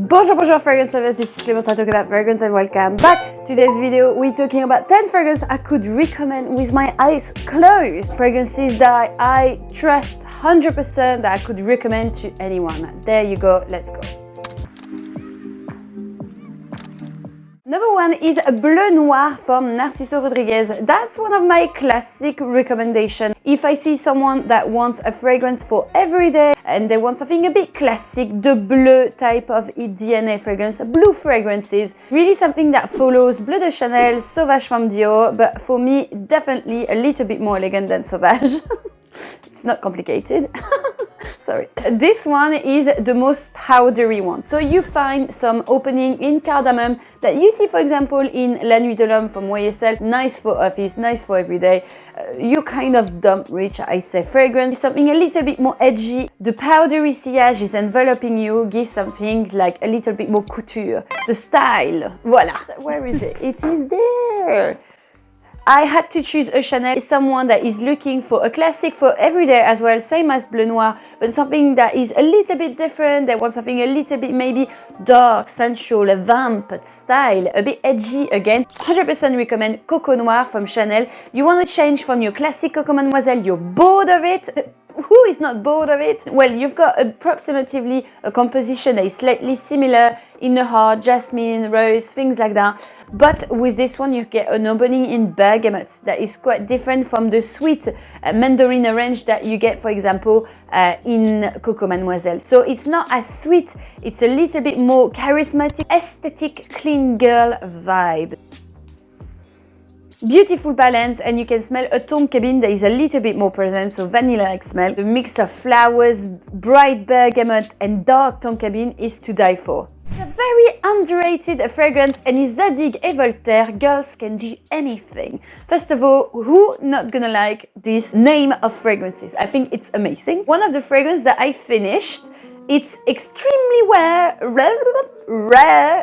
Bonjour fragrance lovers, this is Clemence talking about fragrance and welcome back. Today's video we're talking about 10 fragrances I could recommend with my eyes closed. Fragrances that I trust 100% that I could recommend to anyone. There you go, let's go. Number one is Bleu Noir from Narciso Rodriguez. That's one of my classic recommendations. If I see someone that wants a fragrance for every day and they want something a bit classic, the Bleu type of DNA fragrance, blue fragrances, really something that follows Bleu de Chanel, Sauvage from Dior, but for me, definitely a little bit more elegant than Sauvage. It's not complicated. Sorry. This one is the most powdery one. So you find some opening in cardamom that you see, for example, in La Nuit de l'Homme from YSL. Nice for office, nice for everyday. You kind of dump rich, I say, fragrance. Something a little bit more edgy. The powdery sillage is enveloping you, gives something like a little bit more couture. The style, voila. Where is it? It is there. I had to choose a Chanel, someone that is looking for a classic for everyday as well, same as Bleu Noir, but something that is a little bit different. They want something a little bit maybe dark, sensual, a vamp style, a bit edgy again. 100% recommend Coco Noir from Chanel. You want to change from your classic Coco Mademoiselle, you're bored of it. Who is not bored of it? Well, you've got approximately a composition that is slightly similar in the heart, jasmine, rose, things like that. But with this one, you get an opening in bergamot that is quite different from the sweet mandarin orange that you get, for example, in Coco Mademoiselle. So it's not as sweet, it's a little bit more charismatic, aesthetic, clean girl vibe. Beautiful balance, and you can smell a tongue cabin that is a little bit more present, so vanilla-like smell. The mix of flowers, bright bergamot and dark tongue cabin is to die for. A very underrated fragrance, and is Zadig Voltaire Girls can do anything. First of all, who not gonna like this name of fragrances? I think it's amazing. One of the fragrances that I finished, it's extremely rare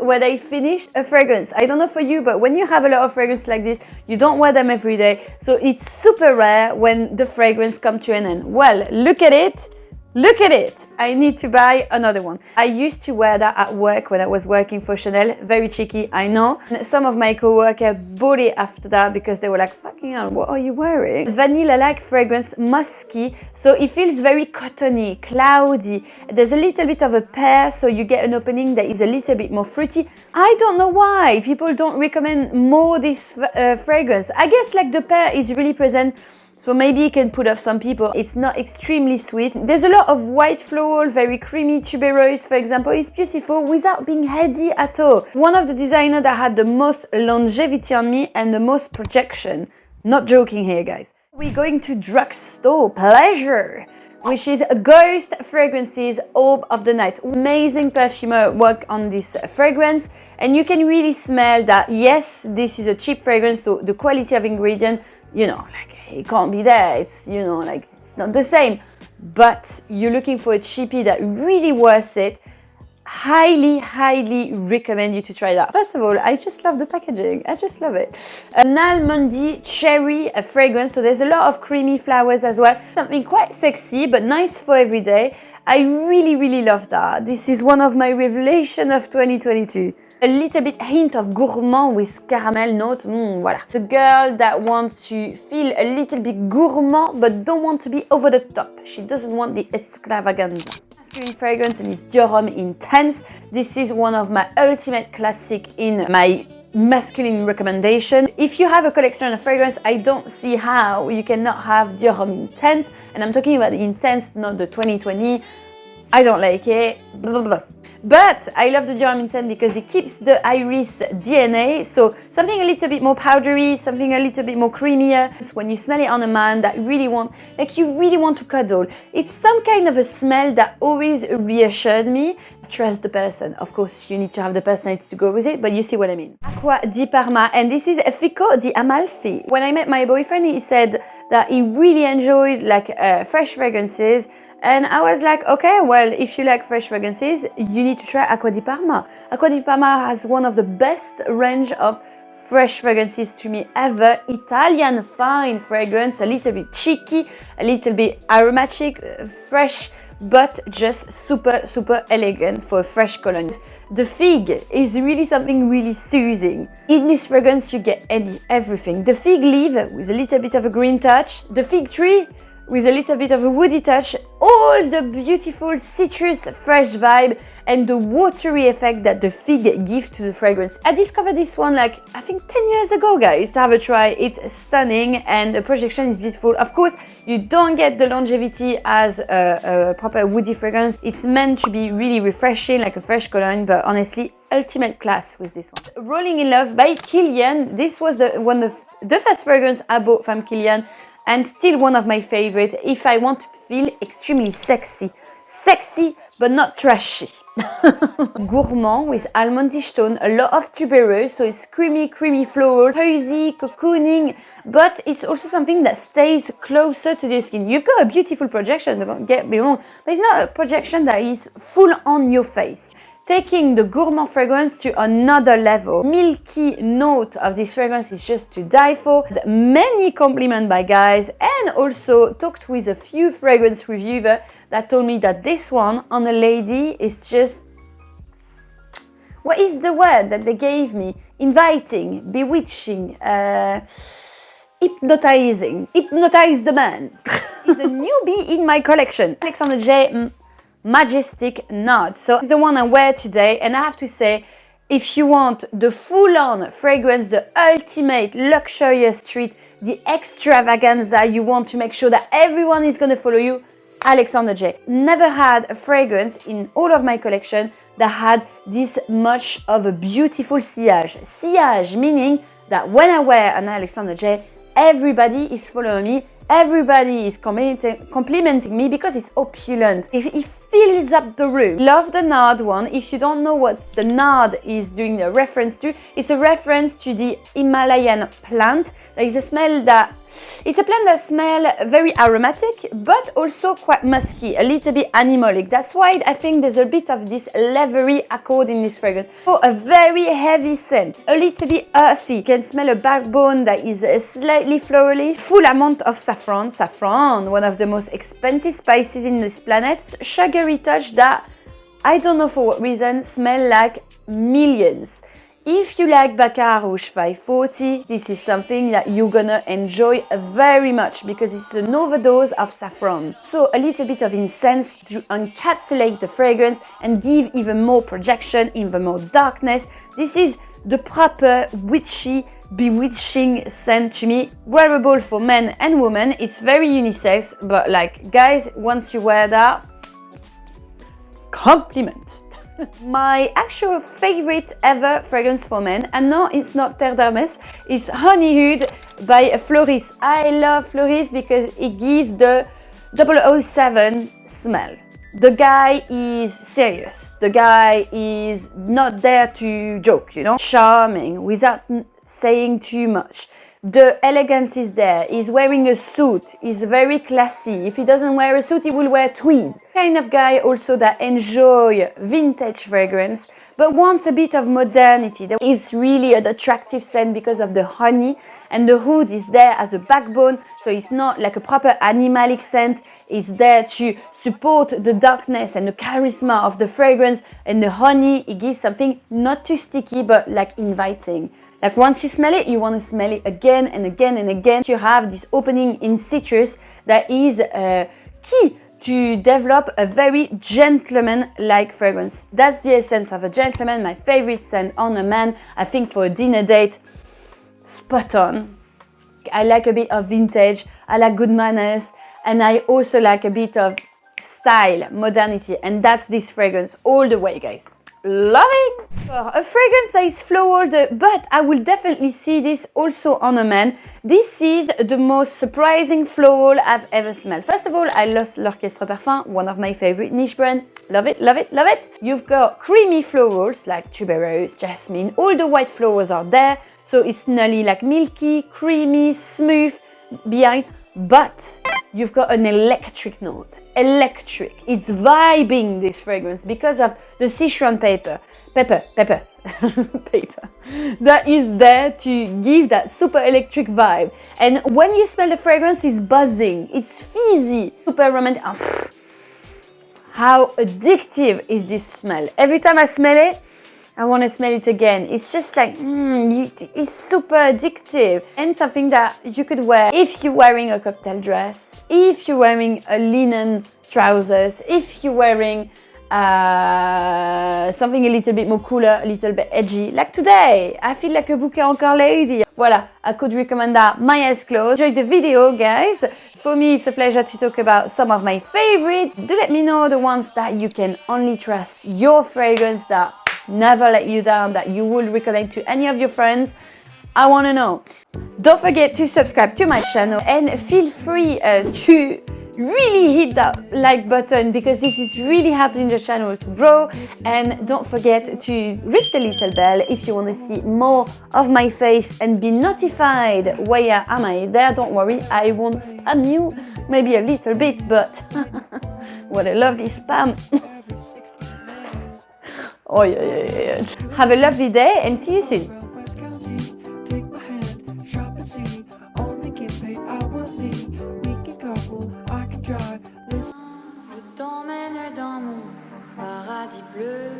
when I finish a fragrance. I don't know for you, but when you have a lot of fragrance like this, you don't wear them every day. So it's super rare when the fragrance comes to an end. Well, look at it. Look at it! I need to buy another one. I used to wear that at work when I was working for Chanel. Very cheeky, I know. And some of my co-workers bought it after that because they were like, fucking hell, what are you wearing? Vanilla-like fragrance, musky, so it feels very cottony, cloudy. There's a little bit of a pear, so you get an opening that is a little bit more fruity. I don't know why people don't recommend more this fragrance. I guess like the pear is really present, so maybe it can put off some people. It's not extremely sweet. There's a lot of white floral, very creamy tuberose, for example. It's beautiful without being heady at all. One of the designers that had the most longevity on me and the most projection. Not joking here, guys. We're going to drugstore pleasure, which is Ghost Fragrances Orb of the Night. Amazing perfumer work on this fragrance, and you can really smell that, yes, this is a cheap fragrance, so the quality of ingredient, you know, like, it can't be there. It's, you know, like, it's not the same. But you're looking for a cheapie that really worth it. Highly recommend you to try that. First of all, I just love the packaging. I just love it. An almondy cherry fragrance. So there's a lot of creamy flowers as well. Something quite sexy, but nice for every day. I really love that. This is one of my revelations of 2022. A little bit hint of gourmand with caramel note. Voilà. The girl that wants to feel a little bit gourmand but don't want to be over the top. She doesn't want the extravaganza. Masculine fragrance, and it's Dior Homme Intense. This is one of my ultimate classic in my masculine recommendation. If you have a collection of fragrance, I don't see how you cannot have Dior Homme Intense. And I'm talking about the Intense, not the 2020. I don't like it. Blah, blah, blah. But I love the Dior Homme Intense because it keeps the iris DNA, so something a little bit more powdery, something a little bit more creamier. When you smell it on a man that really want, like you really want to cuddle. It's some kind of a smell that always reassured me. Trust the person. Of course, you need to have the personality to go with it, but you see what I mean. Acqua di Parma, and this is Fico di Amalfi. When I met my boyfriend, he said that he really enjoyed like fresh fragrances. And I was like, okay, well, if you like fresh fragrances, you need to try Acqua di Parma. Acqua di Parma has one of the best range of fresh fragrances to me ever. Italian fine fragrance, a little bit cheeky, a little bit aromatic, fresh, but just super, super elegant for a fresh cologne. The fig is really something really soothing. In this fragrance, you get everything. The fig leaf with a little bit of a green touch, the fig tree with a little bit of a woody touch, all the beautiful citrus fresh vibe and the watery effect that the fig gives to the fragrance. I discovered this one like, I think 10 years ago, guys. Have a try, it's stunning and the projection is beautiful. Of course, you don't get the longevity as a proper woody fragrance. It's meant to be really refreshing, like a fresh cologne, but honestly, ultimate class with this one. Rolling in Love by Kilian. This was the first fragrance I bought from Kilian, and still one of my favorite if I want to feel extremely sexy. Sexy, but not trashy. Gourmand with almondish tone, a lot of tuberose, so it's creamy floral, cozy, cocooning, but it's also something that stays closer to the skin. You've got a beautiful projection, don't get me wrong, but it's not a projection that is full on your face. Taking the Gourmand fragrance to another level. Milky note of this fragrance is just to die for. Many compliments by guys, and also talked with a few fragrance reviewers that told me that this one on a lady is just, what is the word that they gave me? Inviting, bewitching, hypnotizing. Hypnotize the man. It's a newbie in my collection. Alexandre J. Majestic Nard. So it's the one I wear today, and I have to say, if you want the full-on fragrance, the ultimate luxurious treat, the extravaganza, you want to make sure that everyone is going to follow you, Alexandre J. Never had a fragrance in all of my collection that had this much of a beautiful sillage. Sillage meaning that when I wear an Alexandre J, everybody is following me, everybody is complimenting me because it's opulent. It fills up the room. Love the Nard one. If you don't know what the Nard is doing a reference to, it's a reference to the Himalayan plant. There is a smell that, it's a plant that smells very aromatic, but also quite musky, a little bit animalic. That's why I think there's a bit of this leathery accord in this fragrance. So a very heavy scent, a little bit earthy. You can smell a backbone that is slightly florally, full amount of saffron. Saffron, one of the most expensive spices in this planet. Sugary touch that, I don't know for what reason, smell like millions. If you like Baccarat Rouge 540, this is something that you're gonna enjoy very much because it's an overdose of saffron. So a little bit of incense to encapsulate the fragrance and give even more projection, even more darkness. This is the proper witchy, bewitching scent to me. Wearable for men and women. It's very unisex, but like guys, once you wear that, compliment. My actual favorite ever fragrance for men, and no, it's not Terre d'Hermès, it's Honey Oud by Floris. I love Floris because it gives the 007 smell. The guy is serious. The guy is not there to joke, you know? Charming, without saying too much. The elegance is there. He's wearing a suit. He's very classy. If he doesn't wear a suit, he will wear tweed. Kind of guy also that enjoy vintage fragrance, but wants a bit of modernity. It's really an attractive scent because of the honey, and the wood is there as a backbone, so it's not like a proper animalic scent. It's there to support the darkness and the charisma of the fragrance, and the honey, it gives something not too sticky, but like inviting. Like once you smell it, you want to smell it again and again and again. You have this opening in citrus that is key to develop a very gentleman-like fragrance. That's the essence of a gentleman, my favorite scent on a man. I think for a dinner date, spot on. I like a bit of vintage, I like good manners, and I also like a bit of style, modernity, and that's this fragrance all the way, guys. Loving! A fragrance that is floral, but I will definitely see this also on a man. This is the most surprising floral I've ever smelled. First of all, I love l'Orchestre Parfum, one of my favorite niche brands. Love it, love it, love it! You've got creamy florals like tuberose, jasmine, all the white flowers are there, so it's nearly like milky, creamy, smooth behind, but you've got an electric note. Electric. It's vibing this fragrance because of the Sichuan pepper that is there to give that super electric vibe. And when you smell the fragrance, it's buzzing, it's fizzy, super romantic. how addictive is this smell. Every time I smell it, I want to smell it again. It's just like, it's super addictive. And something that you could wear if you're wearing a cocktail dress, if you're wearing a linen trousers, if you're wearing something a little bit more cooler, a little bit edgy. Like today, I feel like a Bouquet Encore lady. Voilà, I could recommend that my eyes closed. Enjoyed the video, guys. For me, it's a pleasure to talk about some of my favorites. Do let me know the ones that you can only trust, your fragrance that never let you down, that you would recommend to any of your friends. I want to know. Don't forget to subscribe to my channel and feel free to really hit that like button because this is really helping the channel to grow. And don't forget to ring the little bell if you want to see more of my face and be notified where am I there. Don't worry, I won't spam you, maybe a little bit, but what a lovely spam. Oh yeah. Have a lovely day and see you soon. Je t'emmène dans mon paradis bleu.